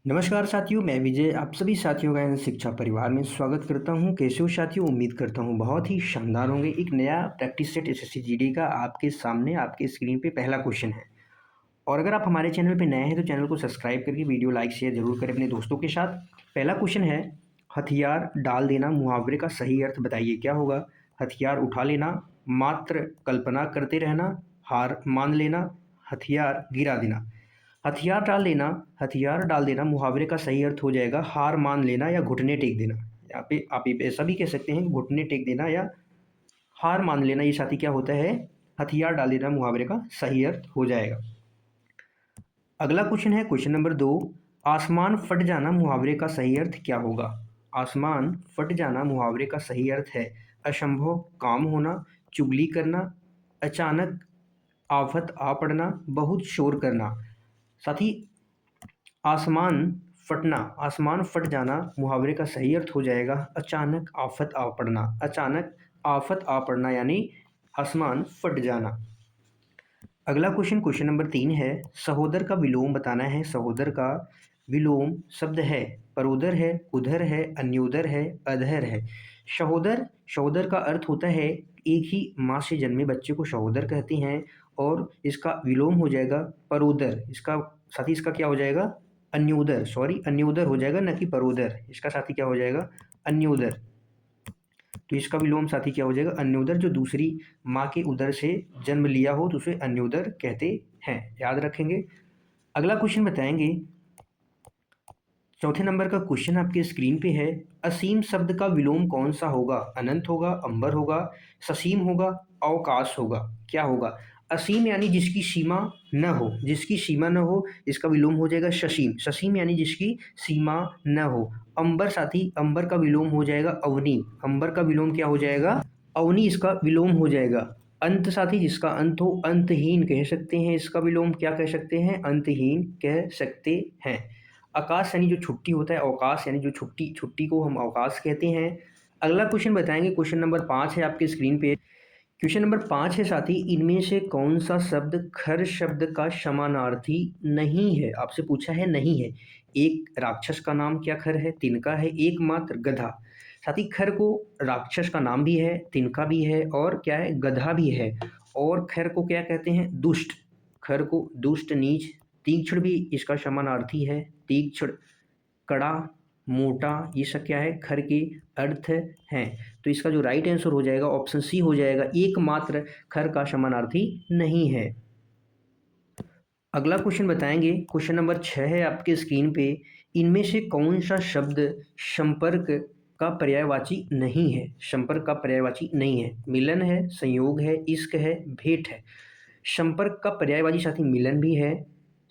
नमस्कार साथियों, मैं विजय आप सभी साथियों का शिक्षा परिवार में स्वागत करता हूं। कैसे हो साथियों? उम्मीद करता हूं बहुत ही शानदार होंगे। एक नया प्रैक्टिस सेट एसएससी जीडी का आपके सामने आपके स्क्रीन पे पहला क्वेश्चन है। और अगर आप हमारे चैनल पे नए हैं तो चैनल को सब्सक्राइब करके वीडियो लाइक शेयर जरूर करें अपने दोस्तों के साथ। पहला क्वेश्चन है, हथियार डाल देना मुहावरे का सही अर्थ बताइए। क्या होगा? हथियार उठा लेना, मात्र कल्पना करते रहना, हार मान लेना, हथियार गिरा देना। हथियार डाल देना, हथियार डाल देना मुहावरे का सही अर्थ हो जाएगा हार मान लेना या घुटने टेक देना। यहाँ पे आप ऐसा भी कह सकते हैं कि घुटने टेक देना या हार मान लेना, ये साथी क्या होता है? हथियार डाल देना मुहावरे का सही अर्थ हो जाएगा। अगला क्वेश्चन है क्वेश्चन नंबर 2, आसमान फट जाना मुहावरे का सही अर्थ क्या होगा? आसमान फट जाना मुहावरे का सही अर्थ है असंभव काम होना, चुगली करना, अचानक आफत आ पड़ना, बहुत शोर करना। साथ ही आसमान फटना, आसमान फट जाना मुहावरे का सही अर्थ हो जाएगा अचानक आफत आ पड़ना। अचानक आफत आ पड़ना यानी आसमान फट जाना। अगला क्वेश्चन क्वेश्चन नंबर 3 है, सहोदर का विलोम बताना है। सहोदर का विलोम शब्द है परोदर है, उधर है, अन्योदर है, अधर है। सहोदर, सहोदर का अर्थ होता है एक ही माँ से जन्मे बच्चे को सहोदर कहते हैं। और इसका विलोम हो जाएगा परोदर। इसका साथ ही इसका क्या हो जाएगा? अन्योदर, सॉरी अन्योदर हो जाएगा, न कि परोदर। इसका साथी क्या हो जाएगा? अन्योदर। तो इसका विलोम साथी क्या हो जाएगा? अन्योदर। जो दूसरी माँ के उदर से जन्म लिया हो तो उसे अन्योदर कहते हैं, याद रखेंगे। अगला क्वेश्चन बताएंगे, चौथे नंबर का क्वेश्चन आपके स्क्रीन पे है, असीम शब्द का विलोम कौन सा होगा? अनंत होगा, अंबर होगा, ससीम होगा, अवकाश होगा। क्या होगा? असीम यानी जिसकी सीमा न हो, जिसकी सीमा न हो, इसका विलोम हो जाएगा ससीम। ससीम यानी जिसकी सीमा न हो। अंबर साथी, अंबर का विलोम हो जाएगा अवनी। अंबर का विलोम क्या हो जाएगा? अवनी इसका विलोम हो जाएगा। अंत साथी जिसका अंत हो, अंतहीन कह सकते हैं। इसका विलोम क्या कह सकते हैं? अंतहीन कह सकते हैं। आकाश यानी जो छुट्टी होता है, अवकाश यानी जो छुट्टी, छुट्टी को हम अवकाश कहते हैं। अगला क्वेश्चन बताएंगे, क्वेश्चन नंबर 5 है आपके स्क्रीन पे। क्वेश्चन नंबर 5 है साथी, इनमें से कौन सा शब्द खर शब्द का समानार्थी नहीं है? आपसे पूछा है नहीं है। एक राक्षस का नाम क्या खर है? तिनका है। एकमात्र गधा। साथी खर को राक्षस का नाम भी है, तिनका भी है, और क्या है? गधा भी है। और खर को क्या कहते हैं? दुष्ट। खर को दुष्ट, नीच, तीक्ष्ण भी इसका समानार्थी है। तीक्ष्ण, कड़ा, मोटा, ये सब क्या है? खर के अर्थ हैं। तो इसका जो राइट आंसर हो जाएगा ऑप्शन सी हो जाएगा, एकमात्र खर का समानार्थी नहीं है। अगला क्वेश्चन बताएंगे, क्वेश्चन नंबर 6 है आपके स्क्रीन पे, इनमें से कौन सा शब्द संपर्क का पर्यायवाची नहीं है? संपर्क का पर्यायवाची नहीं है। मिलन है, संयोग है, इश्क है, भेंट है। संपर्क का पर्यायवाची साथी मिलन भी है,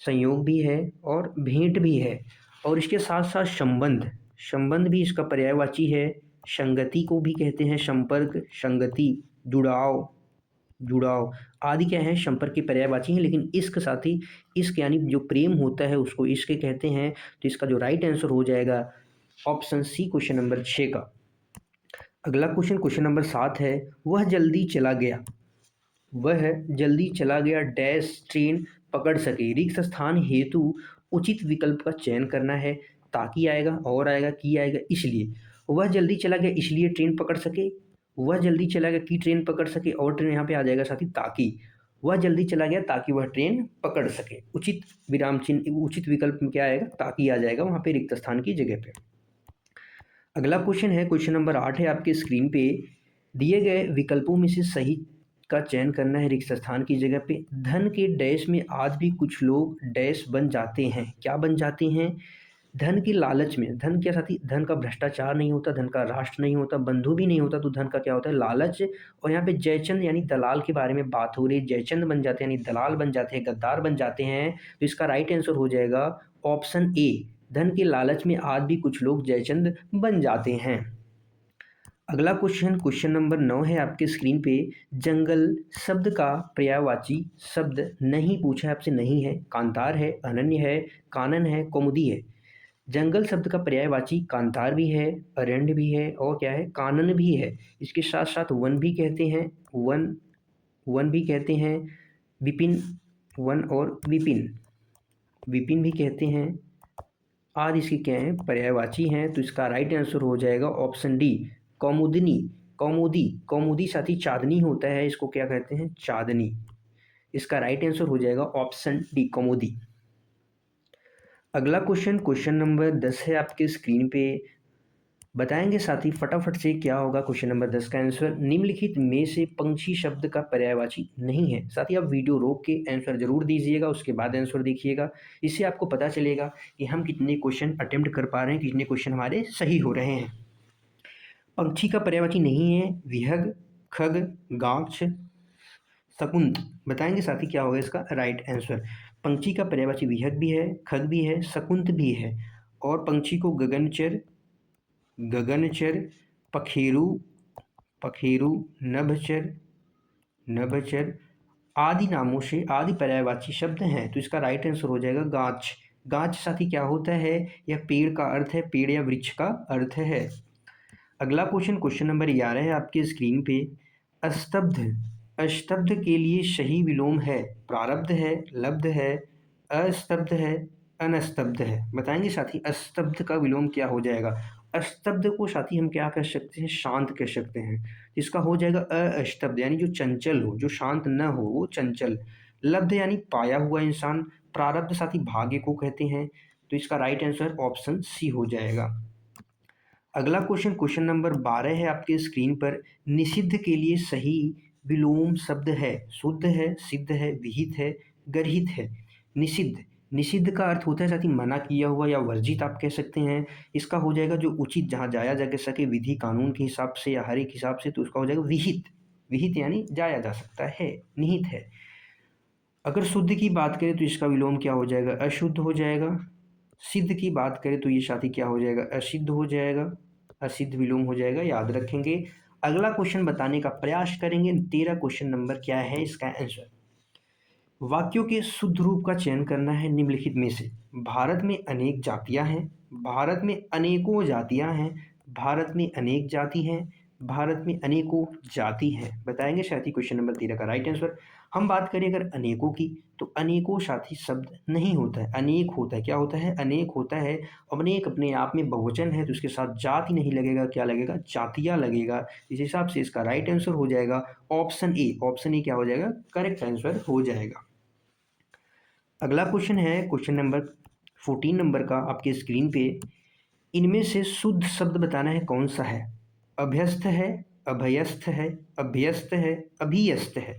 संयोग भी है, और भेंट भी है। और इसके साथ साथ संबंध, संबंध भी इसका पर्यायवाची है। संगति को भी कहते हैं संपर्क, संगति, जुड़ाव, जुड़ाव आदि क्या है? संपर्क के पर्यायवाची हैं। लेकिन इश्क साथी, इश्क यानी जो प्रेम होता है उसको इश्क कहते हैं। तो इसका जो राइट आंसर हो जाएगा ऑप्शन सी, क्वेश्चन नंबर 6 का। अगला क्वेश्चन क्वेश्चन नंबर 7 है, वह जल्दी चला गया, वह जल्दी चला गया डैश ट्रेन पकड़ सके। रिक्त स्थान हेतु उचित विकल्प का चयन करना है। ताकि आएगा, और आएगा, की आएगा, इसलिए। वह जल्दी चला गया इसलिए ट्रेन पकड़ सके। वह जल्दी चला गया कि ट्रेन पकड़ सके, और ट्रेन यहाँ पे आ जाएगा साथी ताकि। वह जल्दी चला गया ताकि वह ट्रेन पकड़ सके। उचित विराम चिन्ह, उचित विकल्प में क्या आएगा? ताकि आ जाएगा वहाँ पे रिक्त स्थान की जगह पे। अगला क्वेश्चन है क्वेश्चन नंबर 8 है आपके स्क्रीन पे, दिए गए विकल्पों में से सही का चयन करना है रिक्त स्थान की जगह पे। धन के डैश में आज भी कुछ लोग डैश बन जाते हैं। क्या बन जाते हैं? धन की लालच में। धन क्या साथी? धन का भ्रष्टाचार नहीं होता, धन का राष्ट्र नहीं होता, बंधु भी नहीं होता, तो धन का क्या होता है? लालच। और यहाँ पे जयचंद यानी दलाल के बारे में बात हो रही है। जयचंद बन जाते हैं यानी दलाल बन जाते हैं, गद्दार बन जाते हैं। तो इसका राइट आंसर हो जाएगा ऑप्शन ए, धन के लालच में आज भी कुछ लोग जयचंद बन जाते हैं। अगला क्वेश्चन क्वेश्चन नंबर 9 है आपके स्क्रीन पे, जंगल शब्द का पर्यायवाची शब्द नहीं पूछा है आपसे, नहीं है। कांतार है, अनन्य है, कानन है, कौमुदी है। जंगल शब्द का पर्यायवाची कांतार भी है, अरण्य भी है, और क्या है? कानन भी है। इसके साथ साथ वन भी कहते हैं, वन, वन भी कहते हैं, विपिन, वन और विपिन, विपिन भी कहते हैं। आदि इसके क्या हैं, पर्यायवाची हैं। तो इसका राइट आंसर हो जाएगा ऑप्शन डी, कौमुदनी। कौमुदी, कौमुदी साथी चांदनी होता है, इसको क्या कहते हैं, चांदनी। इसका राइट आंसर हो जाएगा ऑप्शन डी, कौमुदी। अगला क्वेश्चन, क्वेश्चन नंबर 10 है आपके स्क्रीन पे। बताएंगे साथी फटाफट से क्या होगा क्वेश्चन नंबर 10 का आंसर। निम्नलिखित में से पंक्षी शब्द का पर्यायवाची नहीं है। साथी आप वीडियो रोक के आंसर जरूर दीजिएगा, उसके बाद आंसर देखिएगा। इससे आपको पता चलेगा कि हम कितने क्वेश्चन अटेम्प्ट कर पा रहे हैं, कितने क्वेश्चन हमारे सही हो रहे हैं। पंक्षी का पर्यायवाची नहीं है विहग, खग, गाछ, शकुंत। बताएंगे साथी क्या होगा इसका राइट आंसर। पंक्षी का पर्यायवाची विहग भी है, खग भी है, शकुंत भी है। और पंक्षी को गगनचर, गगनचर, पखेरु, पखेरु, नभचर, नभचर आदि नामों से, आदि पर्यायवाची शब्द हैं। तो इसका राइट आंसर हो जाएगा गाछ। गाछ साथी क्या होता है, यह पेड़ का अर्थ है, पेड़ या वृक्ष का अर्थ है। अगला क्वेश्चन, क्वेश्चन नंबर 11 है आपके स्क्रीन पे। अस्तब्ध, अस्तब्ध के लिए सही विलोम है, प्रारब्ध है, लब्ध है, अस्तब्ध है, अनस्तब्ध है। बताएंगे साथी अस्तब्ध का विलोम क्या हो जाएगा। अस्तब्ध को साथी हम क्या कह सकते हैं, शांत कह सकते हैं। इसका हो जाएगा अस्तब्ध, यानी जो चंचल हो, जो शांत न हो, वो चंचल। लब्ध यानी पाया हुआ इंसान। प्रारब्ध साथी भाग्य को कहते हैं। तो इसका राइट आंसर ऑप्शन सी हो जाएगा। अगला क्वेश्चन, क्वेश्चन नंबर 12 है आपके स्क्रीन पर। निषिद्ध के लिए सही विलोम शब्द है, शुद्ध है, सिद्ध है, विहित है, गर्हित है। निषिद्ध, निषिद्ध का अर्थ होता है साथी मना किया हुआ या वर्जित आप कह सकते हैं। इसका हो जाएगा जो उचित, जहाँ जाया जा सके विधि कानून के हिसाब से या हर एक हिसाब से, तो उसका हो जाएगा विहित। विहित यानी जाया जा सकता है, निहित है। अगर शुद्ध की बात करें तो इसका विलोम क्या हो जाएगा, अशुद्ध हो जाएगा। सिद्ध की बात करें तो ये साथी क्या हो जाएगा, असिद्ध हो जाएगा। असिद्ध विलोम हो जाएगा, याद रखेंगे। अगला क्वेश्चन बताने का प्रयास करेंगे। 13 क्वेश्चन नंबर क्या है इसका आंसर। वाक्यों के शुद्ध रूप का चयन करना है निम्नलिखित में से। भारत में अनेक जातियां हैं, भारत में अनेकों जातियां हैं, भारत में अनेक जाति हैं, भारत में अनेकों जाति हैं। बताएंगे साथी क्वेश्चन नंबर 13 का राइट आंसर। हम बात करें अगर अनेकों की, तो अनेकों साथी शब्द नहीं होता है, अनेक होता है। क्या होता है, अनेक होता है। अनेक अपने आप में बहुवचन है, तो उसके साथ जाति नहीं लगेगा, क्या लगेगा, जातियां लगेगा। इस हिसाब से इसका राइट आंसर हो जाएगा ऑप्शन ए। ऑप्शन ए क्या हो जाएगा, करेक्ट आंसर हो जाएगा। अगला क्वेश्चन है क्वेश्चन नंबर 14 नंबर का आपके स्क्रीन पे। इनमें से शुद्ध शब्द बताना है कौन सा है। अभ्यस्त है, अभयस्थ है, अभ्यस्त है, अभियस्त है।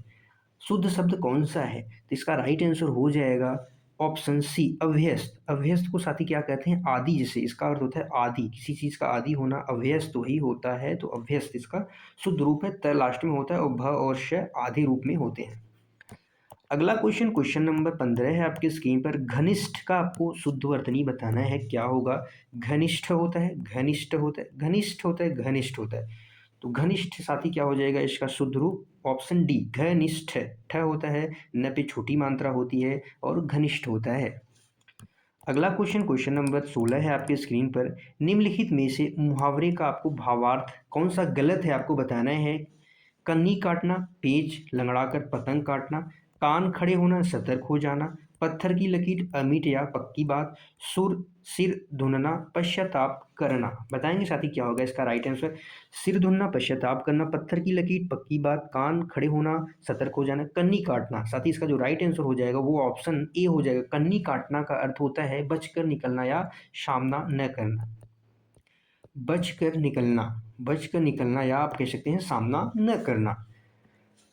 शुद्ध शब्द कौन सा है, तो इसका राइट आंसर हो जाएगा ऑप्शन सी, अभ्यस्त। अभ्यस्त को साथी क्या कहते हैं, आदि। जैसे इसका अर्थ होता है आदि, किसी चीज़ का आदि होना, अभ्यस्त वही होता है। तो अभ्यस्त इसका शुद्ध रूप है, त लास्ट में होता है, और भ और श आदि रूप में होते हैं। अगला क्वेश्चन, क्वेश्चन नंबर 15 है आपके स्क्रीन पर। घनिष्ठ का आपको शुद्ध वर्तनी बताना है, क्या होगा। घनिष्ठ होता है, घनिष्ठ होता है, घनिष्ठ होता है, घनिष्ठ होता है। तो घनिष्ठ साथी क्या हो जाएगा इसका शुद्ध रूप, ऑप्शन डी, घनिष्ठ। ठ होता है, न पे छोटी मात्रा होती है, और घनिष्ठ होता है। अगला क्वेश्चन, क्वेश्चन नंबर 16 है आपके स्क्रीन पर। निम्नलिखित में से मुहावरे का आपको भावार्थ कौन सा गलत है, आपको बताना है। कन्नी काटना, पेच लंगड़ाकर पतंग काटना, कान खड़े होना, सतर्क हो जाना, पत्थर की लकीर, अमिट या पक्की बात, सुर सिर धुनना, पश्चाताप करना। बताएंगे साथी क्या होगा इसका राइट आंसर। सिर धुनना, पश्चाताप करना, पत्थर की लकीर, पक्की बात, कान खड़े होना, सतर्क हो जाना, कन्नी काटना। साथी इसका जो राइट आंसर हो जाएगा वो ऑप्शन ए हो जाएगा। कन्नी काटना का अर्थ होता है बचकर निकलना या सामना न करना। बचकर निकलना, बचकर निकलना, या आप कह सकते हैं सामना न करना।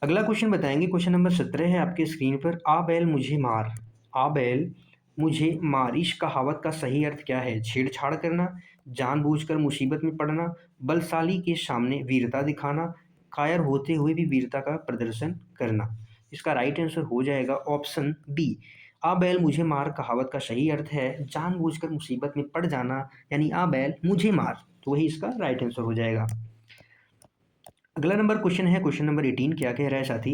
अगला क्वेश्चन बताएंगे, क्वेश्चन नंबर 17 है आपके स्क्रीन पर। आ बैल मुझे मार, आ बैल मुझे मार, इस कहावत का सही अर्थ क्या है। छेड़छाड़ करना, जानबूझकर मुसीबत में पड़ना, बलशाली के सामने वीरता दिखाना, कायर होते हुए भी वीरता का प्रदर्शन करना। इसका राइट आंसर हो जाएगा ऑप्शन बी। आ बैल मुझे मार कहावत का सही अर्थ है जानबूझकर मुसीबत में पड़ जाना, यानी आ बैल मुझे मार। तो वही इसका राइट आंसर हो जाएगा। अगला नंबर क्वेश्चन है क्वेश्चन नंबर 18। क्या कह रहा है साथी।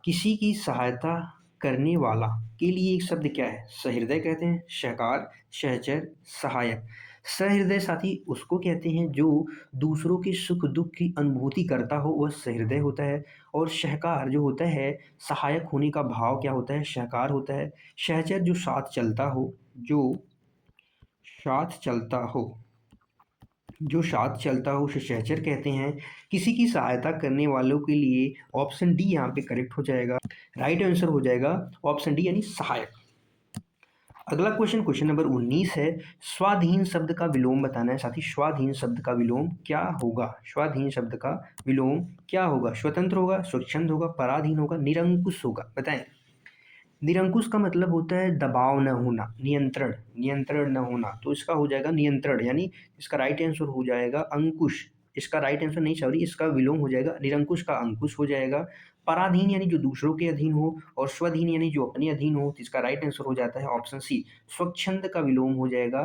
किसी की सहायता करने वाला के लिए एक शब्द क्या है। सहृदय कहते हैं, सहकार, सहचर, सहायक। सहृदय साथी उसको कहते हैं जो दूसरों के सुख दुख की अनुभूति करता हो, वह सहृदय होता है। और सहकार जो होता है, सहायक होने का भाव क्या होता है, सहकार होता है। सहचर जो साथ चलता हो, जो साथ चलता हो, जो साथ चलता हो उसे सहचर कहते हैं। किसी की सहायता करने वालों के लिए ऑप्शन डी यहाँ पे करेक्ट हो जाएगा। राइट आंसर हो जाएगा ऑप्शन डी यानी सहायक। अगला क्वेश्चन, क्वेश्चन नंबर 19 है, स्वाधीन शब्द का विलोम बताना है साथी। स्वाधीन शब्द का विलोम क्या होगा? स्वाधीन शब्द का विलोम क्या होगा? स्वतंत्र होगा, स्वच्छंद होगा, पराधीन होगा, निरंकुश होगा, बताएं। निरंकुश का मतलब होता है दबाव न होना, नियंत्रण, नियंत्रण न होना, तो इसका हो जाएगा नियंत्रण, यानी इसका राइट आंसर हो जाएगा अंकुश। इसका राइट आंसर नहीं, सॉरी, इसका विलोम हो जाएगा निरंकुश का अंकुश हो जाएगा। पराधीन यानी जो दूसरों के अधीन हो, और स्वधीन यानी जो अपने अधीन हो, तो इसका राइट आंसर हो जाता है ऑप्शन सी, स्वच्छंद का विलोम हो जाएगा।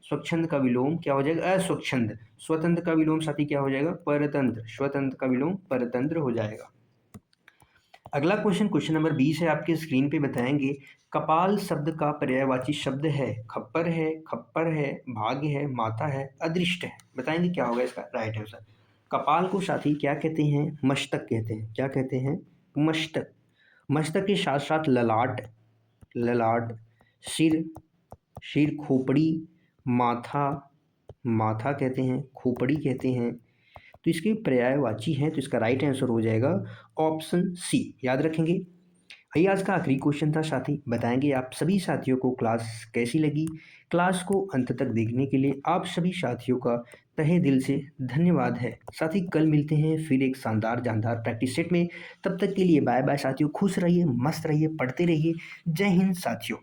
स्वच्छंद का विलोम क्या हो जाएगा? अस्वच्छंद। स्वतंत्र का विलोम साथी क्या हो जाएगा? परतंत्र। स्वतंत्र का विलोम परतंत्र हो जाएगा। अगला क्वेश्चन, क्वेश्चन नंबर 20 है, आपके स्क्रीन पे बताएंगे। कपाल शब्द का पर्यायवाची शब्द है, खप्पर है, खप्पर है, भाग्य है, माता है, अदृष्ट है, बताएंगे क्या होगा इसका राइट आंसर। कपाल को साथी क्या कहते हैं? मस्तक कहते हैं। क्या कहते हैं? मस्तक। मस्तक के साथ साथ ललाट, ललाट, सिर, सिर, खोपड़ी, माथा, माथा कहते हैं, खोपड़ी कहते हैं, तो इसके पर्यायवाची हैं, तो इसका राइट आंसर हो जाएगा ऑप्शन सी। याद रखेंगे। आइए, आज का आखिरी क्वेश्चन था साथी, बताएंगे आप सभी साथियों को क्लास कैसी लगी। क्लास को अंत तक देखने के लिए आप सभी साथियों का तहे दिल से धन्यवाद है साथी। कल मिलते हैं फिर एक शानदार जानदार प्रैक्टिस सेट में। तब तक के लिए बाय बाय साथियों, खुश रहिए, मस्त रहिए, पढ़ते रहिए। जय हिंद साथियों।